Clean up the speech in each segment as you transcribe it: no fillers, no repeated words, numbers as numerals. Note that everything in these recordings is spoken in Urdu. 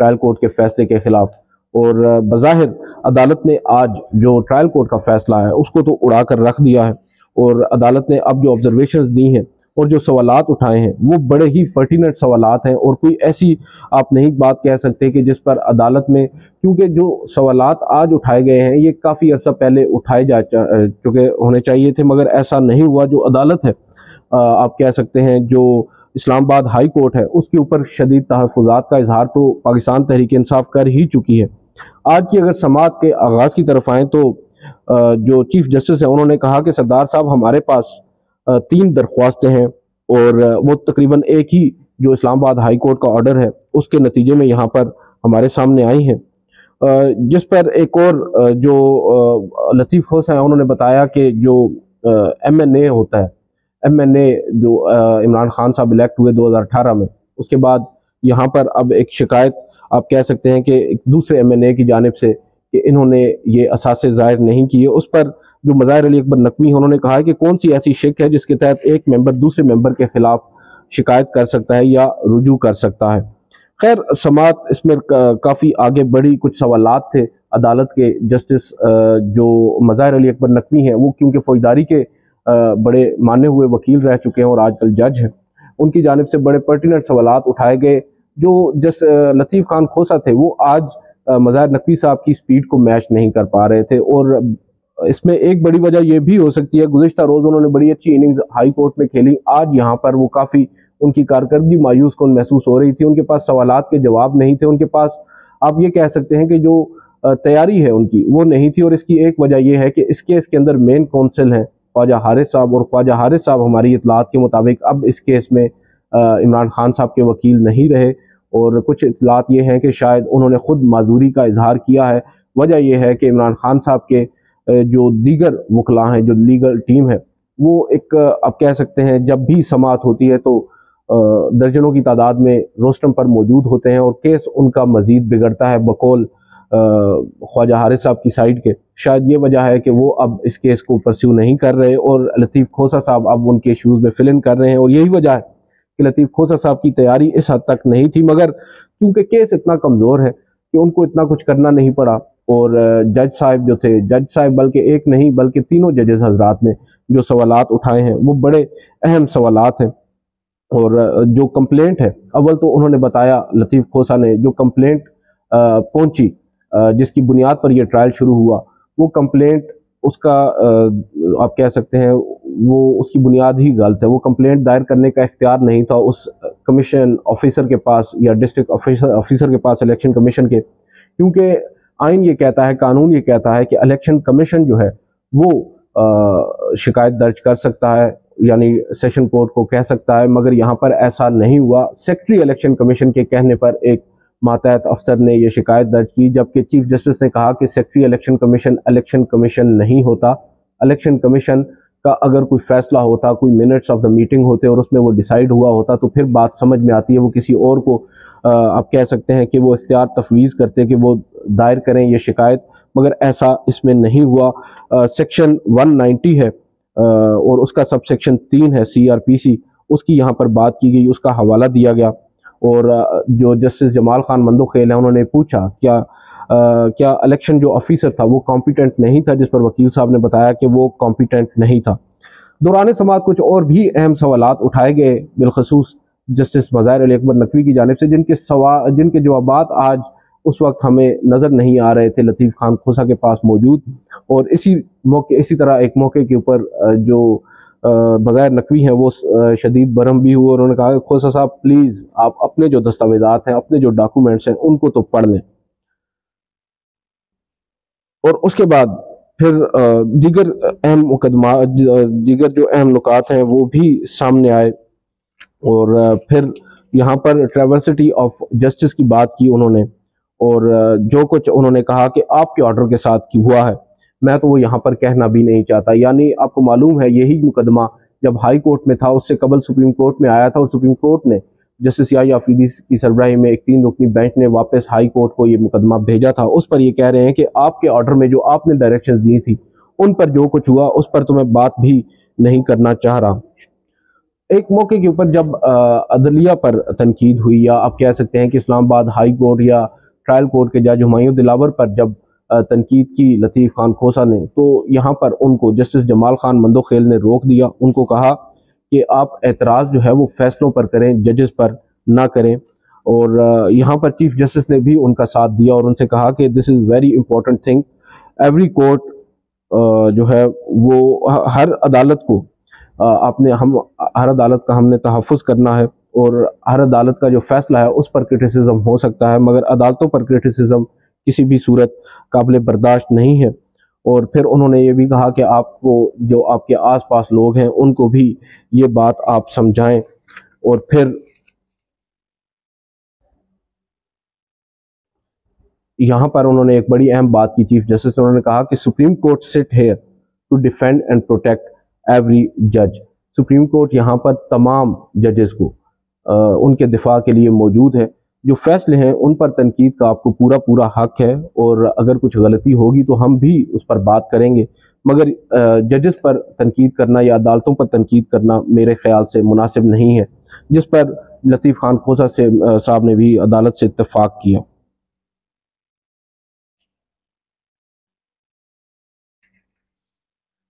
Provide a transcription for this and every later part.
ٹرائل کورٹ کے فیصلے کے خلاف، اور بظاہر عدالت نے آج جو ٹرائل کورٹ کا فیصلہ ہے اس کو تو اڑا کر رکھ دیا ہے، اور عدالت نے اب جو آبزرویشنز دی ہیں اور جو سوالات اٹھائے ہیں وہ بڑے ہی پرٹیننٹ سوالات ہیں، اور کوئی ایسی آپ نہیں بات کہہ سکتے کہ جس پر عدالت میں، کیونکہ جو سوالات آج اٹھائے گئے ہیں یہ کافی عرصہ پہلے اٹھائے جا چکے ہونے چاہیے تھے، مگر ایسا نہیں ہوا۔ جو عدالت ہے آپ کہہ سکتے ہیں جو اسلام آباد ہائی کورٹ ہے اس کے اوپر شدید تحفظات کا اظہار تو پاکستان تحریک انصاف کر ہی چکی ہے۔ آج کی اگر سماعت کے آغاز کی طرف آئیں تو جو چیف جسٹس ہیں انہوں نے کہا کہ سردار صاحب ہمارے پاس 3 درخواستیں ہیں، اور وہ تقریباً ایک ہی جو اسلام آباد ہائی کورٹ کا آرڈر ہے اس کے نتیجے میں یہاں پر ہمارے سامنے آئی ہیں، جس پر ایک اور جو لطیف کھوسہ ہیں انہوں نے بتایا کہ جو ایم این اے ہوتا ہے، ایم این اے جو عمران خان صاحب الیکٹ ہوئے 2018 میں، اس کے بعد یہاں پر اب ایک شکایت آپ کہہ سکتے ہیں کہ ایک دوسرے ایم این اے کی جانب سے کہ انہوں نے یہ اثاثے ظاہر نہیں کیے، اس پر جو مظاہر علی اکبر نقوی ہیں انہوں نے کہا ہے کہ کون سی ایسی شک ہے جس کے تحت ایک ممبر دوسرے ممبر کے خلاف شکایت کر سکتا ہے یا رجوع کر سکتا ہے۔ خیر سماعت اس میں کافی آگے بڑھی، کچھ سوالات تھے عدالت کے جسٹس جو مظاہر علی اکبر نقوی ہیں، وہ کیونکہ فوجداری کے بڑے مانے ہوئے وکیل رہ چکے ہیں اور آج کل جج ہیں، ان کی جانب سے بڑے پرٹیننٹ سوالات اٹھائے گئے۔ جو لطیف خان کھوسہ تھے وہ آج مظاہر نقوی صاحب کی سپیڈ کو میچ نہیں کر پا رہے تھے، اور اس میں ایک بڑی وجہ یہ بھی ہو سکتی ہے گزشتہ روز انہوں نے بڑی اچھی اننگز ہائی کورٹ میں کھیلی، آج یہاں پر وہ کافی ان کی کارکردگی مایوس کن محسوس ہو رہی تھی، ان کے پاس سوالات کے جواب نہیں تھے، ان کے پاس آپ یہ کہہ سکتے ہیں کہ جو تیاری ہے ان کی وہ نہیں تھی، اور اس کی ایک وجہ یہ ہے کہ اس کیس کے اندر مین کونسل ہیں خواجہ حارث صاحب، اور خواجہ حارث صاحب ہماری اطلاعات کے مطابق اب اس کیس میں عمران خان صاحب کے وکیل نہیں رہے، اور کچھ اطلاعات یہ ہیں کہ شاید انہوں نے خود معذوری کا اظہار کیا ہے۔ وجہ یہ ہے کہ عمران خان صاحب کے جو دیگر وکلاء ہیں، جو لیگل ٹیم ہے، وہ ایک آپ کہہ سکتے ہیں جب بھی سماعت ہوتی ہے تو درجنوں کی تعداد میں روسٹم پر موجود ہوتے ہیں، اور کیس ان کا مزید بگڑتا ہے بقول خواجہ حارث صاحب کی سائیڈ کے۔ شاید یہ وجہ ہے کہ وہ اب اس کیس کو پرسیو نہیں کر رہے، اور لطیف کھوسہ صاحب اب ان کے شوز میں فل ان کر رہے ہیں، اور یہی وجہ ہے کہ لطیف کھوسہ صاحب کی تیاری اس حد تک نہیں تھی، مگر کیونکہ کیس اتنا کمزور ہے کہ ان کو اتنا کچھ کرنا نہیں پڑا، اور جج صاحب جو تھے، جج صاحب بلکہ ایک نہیں بلکہ تینوں ججز حضرات نے جو سوالات اٹھائے ہیں وہ بڑے اہم سوالات ہیں، اور جو کمپلینٹ ہے اول تو انہوں نے بتایا لطیف کھوسہ نے جو کمپلینٹ پہنچی جس کی بنیاد پر یہ ٹرائل شروع ہوا، وہ کمپلینٹ اس کا آپ کہہ سکتے ہیں وہ اس کی بنیاد ہی غلط ہے، وہ کمپلینٹ دائر کرنے کا اختیار نہیں تھا اس کمیشن آفیسر کے پاس یا ڈسٹرکٹ آفیسر کے پاس الیکشن کمیشن کے، کیونکہ آئین یہ کہتا ہے، قانون یہ کہتا ہے کہ الیکشن کمیشن جو ہے وہ شکایت درج کر سکتا ہے، یعنی سیشن کورٹ کو کہہ سکتا ہے، مگر یہاں پر ایسا نہیں ہوا۔ سیکرٹری الیکشن کمیشن کے کہنے پر ایک ماتحت افسر نے یہ شکایت درج کی، جبکہ چیف جسٹس نے کہا کہ سیکرٹری الیکشن کمیشن نہیں ہوتا، الیکشن کمیشن کا اگر کوئی فیصلہ ہوتا، کوئی منٹس آف دا میٹنگ ہوتے اور اس میں وہ ڈیسائیڈ ہوا ہوتا تو پھر بات سمجھ میں آتی ہے، وہ کسی اور کو آپ کہہ سکتے ہیں کہ وہ اختیار تفویض کرتے کہ وہ دائر کریں یہ شکایت، مگر ایسا اس میں نہیں ہوا۔ سیکشن 190 ہے اور اس کا سب سیکشن 3 ہے CRPC، اس کی یہاں پر بات کی گئی، اس کا حوالہ دیا گیا، اور جو جسٹس جمال خان مندوخیل ہیں انہوں نے پوچھا کیا الیکشن جو آفیسر تھا وہ کمپیٹنٹ نہیں تھا، جس پر وکیل صاحب نے بتایا کہ وہ کمپیٹنٹ نہیں تھا۔ دوران سماعت کچھ اور بھی اہم سوالات اٹھائے گئے، بالخصوص جسٹس مظاہر علی اکبر نقوی کی جانب سے، جن کے جوابات آج اس وقت ہمیں نظر نہیں آ رہے تھے لطیف خان کھوسہ کے پاس موجود، اور اسی طرح ایک موقع کے اوپر جو مظاہر نقوی ہیں وہ شدید برہم بھی ہوئے، اور انہوں نے کہا کہ کھوسہ صاحب پلیز آپ اپنے جو دستاویزات ہیں، اپنے جو ڈاکومنٹس ہیں ان کو تو پڑھ لیں، اور اس کے بعد پھر دیگر اہم مقدمات، دیگر جو اہم نکات ہیں وہ بھی سامنے آئے، اور پھر یہاں پر ٹریورسٹی آف جسٹس کی بات کی انہوں نے، اور جو کچھ انہوں نے کہا کہ آپ کے آرڈر کے ساتھ کی ہوا ہے، میں تو وہ یہاں پر کہنا بھی نہیں چاہتا۔ یعنی آپ کو معلوم ہے یہی مقدمہ جب ہائی کورٹ میں تھا اس سے قبل سپریم کورٹ میں آیا تھا، اور سپریم کورٹ نے جسٹس یحییٰ آفریدی کی سربراہی میں ایک 3 رکنی بینچ نے واپس ہائی کورٹ کو یہ مقدمہ بھیجا تھا، اس پر یہ کہہ رہے ہیں کہ آپ کے آرڈر میں جو آپ نے ڈائریکشنز دی تھی ان پر جو کچھ ہوا اس پر تو میں بات بھی نہیں کرنا چاہ رہا۔ ایک موقع کے اوپر جب عدلیہ پر تنقید ہوئی، یا آپ کہہ سکتے ہیں کہ اسلام آباد ہائی کورٹ یا ٹرائل کورٹ کے جج ہمایوں دلاور پر جب تنقید کی لطیف خان کھوسہ نے، تو یہاں پر ان کو جسٹس جمال خان مندوخیل نے روک دیا. ان کو کہا کہ آپ اعتراض جو ہے وہ فیصلوں پر کریں، ججز پر نہ کریں. اور یہاں پر چیف جسٹس نے بھی ان کا ساتھ دیا اور ان سے کہا کہ this is very important thing. Every court جو ہے وہ ہر عدالت کو ہر عدالت کا ہم نے تحفظ کرنا ہے، اور ہر عدالت کا جو فیصلہ ہے اس پر کرٹیسزم ہو سکتا ہے، مگر عدالتوں پر کرٹیسزم کسی بھی صورت قابل برداشت نہیں ہے. اور پھر انہوں نے یہ بھی کہا کہ آپ کو جو آپ کے آس پاس لوگ ہیں ان کو بھی یہ بات آپ سمجھائیں. اور پھر یہاں پر انہوں نے ایک بڑی اہم بات کی چیف جسٹس نے، انہوں نے کہا کہ Supreme Court sit here to defend and protect every جج. سپریم کورٹ یہاں پر تمام ججز کو ان کے دفاع کے لیے موجود ہے. جو فیصلے ہیں ان پر تنقید کا آپ کو پورا حق ہے، اور اگر کچھ غلطی ہوگی تو ہم بھی اس پر بات کریں گے، مگر ججز پر تنقید کرنا یا عدالتوں پر تنقید کرنا میرے خیال سے مناسب نہیں ہے، جس پر لطیف خان کھوسہ صاحب نے بھی عدالت سے اتفاق کیا.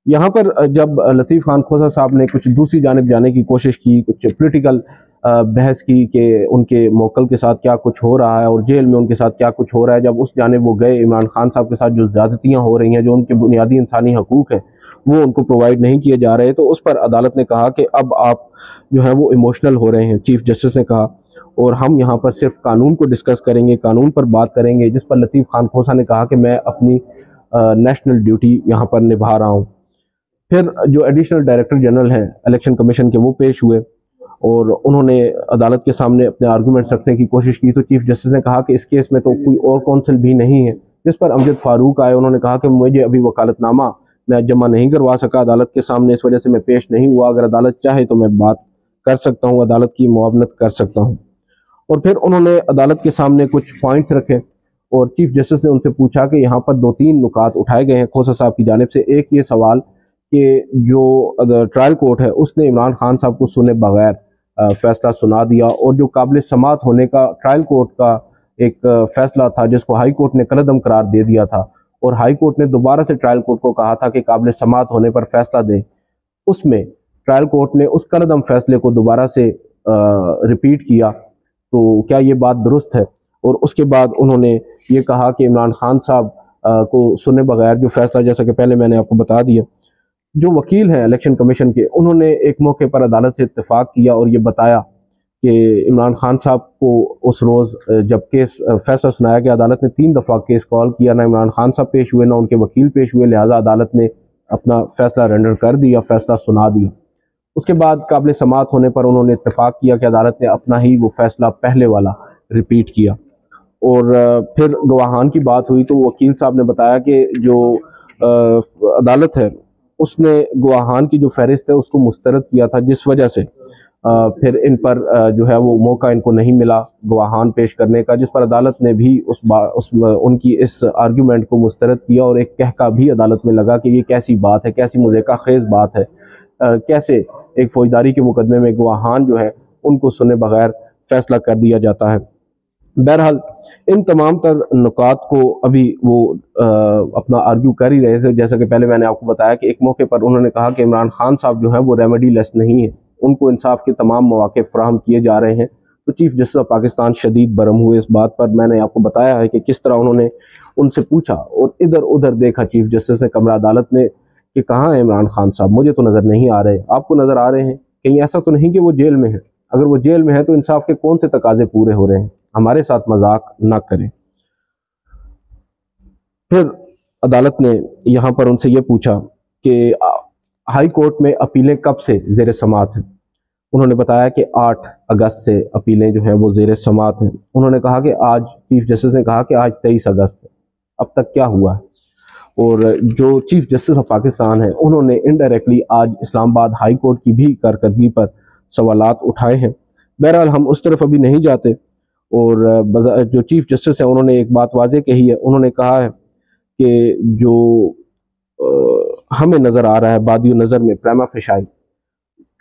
یہاں پر جب لطیف خان کھوسہ صاحب نے کچھ دوسری جانب جانے کی کوشش کی، کچھ پولیٹیکل بحث کی کہ ان کے موکل کے ساتھ کیا کچھ ہو رہا ہے اور جیل میں ان کے ساتھ کیا کچھ ہو رہا ہے، جب اس جانب وہ گئے، عمران خان صاحب کے ساتھ جو زیادتیاں ہو رہی ہیں، جو ان کے بنیادی انسانی حقوق ہیں وہ ان کو پرووائڈ نہیں کیے جا رہے، تو اس پر عدالت نے کہا کہ اب آپ جو ہے وہ ایموشنل ہو رہے ہیں. چیف جسٹس نے کہا، اور ہم یہاں پر صرف قانون کو ڈسکس کریں گے، قانون پر بات کریں گے، جس پر لطیف خان کھوسہ نے کہا کہ میں اپنی نیشنل ڈیوٹی یہاں پر نبھا رہا ہوں. پھر جو ایڈیشنل ڈائریکٹر جنرل ہیں الیکشن کمیشن کے، وہ پیش ہوئے اور انہوں نے عدالت کے سامنے اپنے آرگومنٹس رکھنے کی کوشش کی. تو چیف جسٹس نے کہا کہ اس کیس میں تو کوئی اور کونسل بھی نہیں ہے، جس پر امجد فاروق آئے. انہوں نے کہا کہ مجھے ابھی وکالت نامہ میں جمع نہیں کروا سکا عدالت کے سامنے، اس وجہ سے میں پیش نہیں ہوا، اگر عدالت چاہے تو میں بات کر سکتا ہوں، عدالت کی معاونت کر سکتا ہوں. اور پھر انہوں نے عدالت کے سامنے کچھ پوائنٹس رکھے اور چیف جسٹس نے ان سے پوچھا کہ یہاں پر 2-3 نکات اٹھائے گئے ہیں کھوسہ صاحب کی جانب سے. ایک یہ سوال کہ جو ٹرائل کورٹ ہے اس نے عمران خان صاحب کو سنے بغیر فیصلہ سنا دیا، اور جو قابل سماعت ہونے کا ٹرائل کورٹ کا ایک فیصلہ تھا جس کو ہائی کورٹ نے کالعدم قرار دے دیا تھا، اور ہائی کورٹ نے دوبارہ سے ٹرائل کورٹ کو کہا تھا کہ قابل سماعت ہونے پر فیصلہ دے، اس میں ٹرائل کورٹ نے اس کالعدم فیصلے کو دوبارہ سے ریپیٹ کیا. تو کیا یہ بات درست ہے؟ اور اس کے بعد انہوں نے یہ کہا کہ عمران خان صاحب کو سنے بغیر جو فیصلہ، جیسا کہ پہلے میں نے آپ کو بتا دیا، جو وکیل ہیں الیکشن کمیشن کے، انہوں نے ایک موقع پر عدالت سے اتفاق کیا اور یہ بتایا کہ عمران خان صاحب کو اس روز جب کیس فیصلہ سنایا کہ عدالت نے 3 دفعہ کیس کال کیا، نہ عمران خان صاحب پیش ہوئے نہ ان کے وکیل پیش ہوئے، لہٰذا عدالت نے اپنا فیصلہ رینڈر کر دیا، فیصلہ سنا دیا. اس کے بعد قابل سماعت ہونے پر انہوں نے اتفاق کیا کہ عدالت نے اپنا ہی وہ فیصلہ پہلے والا ریپیٹ کیا. اور پھر گواہان کی بات ہوئی تو وکیل صاحب نے بتایا کہ جو عدالت ہے اس نے گواہان کی جو فہرست ہے اس کو مسترد کیا تھا، جس وجہ سے پھر ان پر جو ہے وہ موقع ان کو نہیں ملا گواہان پیش کرنے کا، جس پر عدالت نے بھی ان کی اس آرگیومنٹ کو مسترد کیا. اور ایک کہکا بھی عدالت میں لگا کہ یہ کیسی بات ہے، کیسی مضحکہ خیز بات ہے، کیسے ایک فوجداری کے مقدمے میں گواہان جو ہے ان کو سنے بغیر فیصلہ کر دیا جاتا ہے. بہرحال ان تمام تر نکات کو ابھی وہ اپنا آرگیو کر ہی رہے تھے. جیسا کہ پہلے میں نے آپ کو بتایا کہ ایک موقع پر انہوں نے کہا کہ عمران خان صاحب جو ہیں وہ ریمیڈی لیس نہیں ہیں، ان کو انصاف کے تمام مواقع فراہم کیے جا رہے ہیں. تو چیف جسٹس آف پاکستان شدید برہم ہوئے اس بات پر. میں نے آپ کو بتایا ہے کہ کس طرح انہوں نے ان سے پوچھا اور ادھر ادھر دیکھا چیف جسٹس نے کمرہ عدالت میں کہ کہاں ہے عمران خان صاحب، مجھے تو نظر نہیں آ رہے، آپ کو نظر آ رہے ہیں؟ کہیں ایسا تو نہیں کہ وہ جیل میں ہیں؟ اگر وہ جیل میں ہے تو انصاف کے کون سے تقاضے پورے ہو رہے ہیں؟ ہمارے ساتھ مذاق نہ کریں. پھر عدالت نے یہاں پر ان سے یہ پوچھا کہ ہائی کورٹ میں اپیلیں کب سے زیر سماعت ہیں؟ انہوں نے بتایا کہ 8 اگست سے اپیلیں جو ہیں وہ زیر سماعت ہیں. انہوں نے کہا کہ آج، چیف جسٹس نے کہا کہ آج 23 اگست ہے، اب تک کیا ہوا ہے؟ اور جو چیف جسٹس آف پاکستان ہیں انہوں نے انڈائریکٹلی آج اسلام آباد ہائی کورٹ کی بھی کارکردگی پر سوالات اٹھائے ہیں. بہرحال ہم اس طرف ابھی نہیں جاتے. اور جو چیف جسٹس ہیں انہوں نے ایک بات واضح کہی ہے، انہوں نے کہا ہے کہ جو ہمیں نظر آ رہا ہے بادی نظر میں پریما فیشائی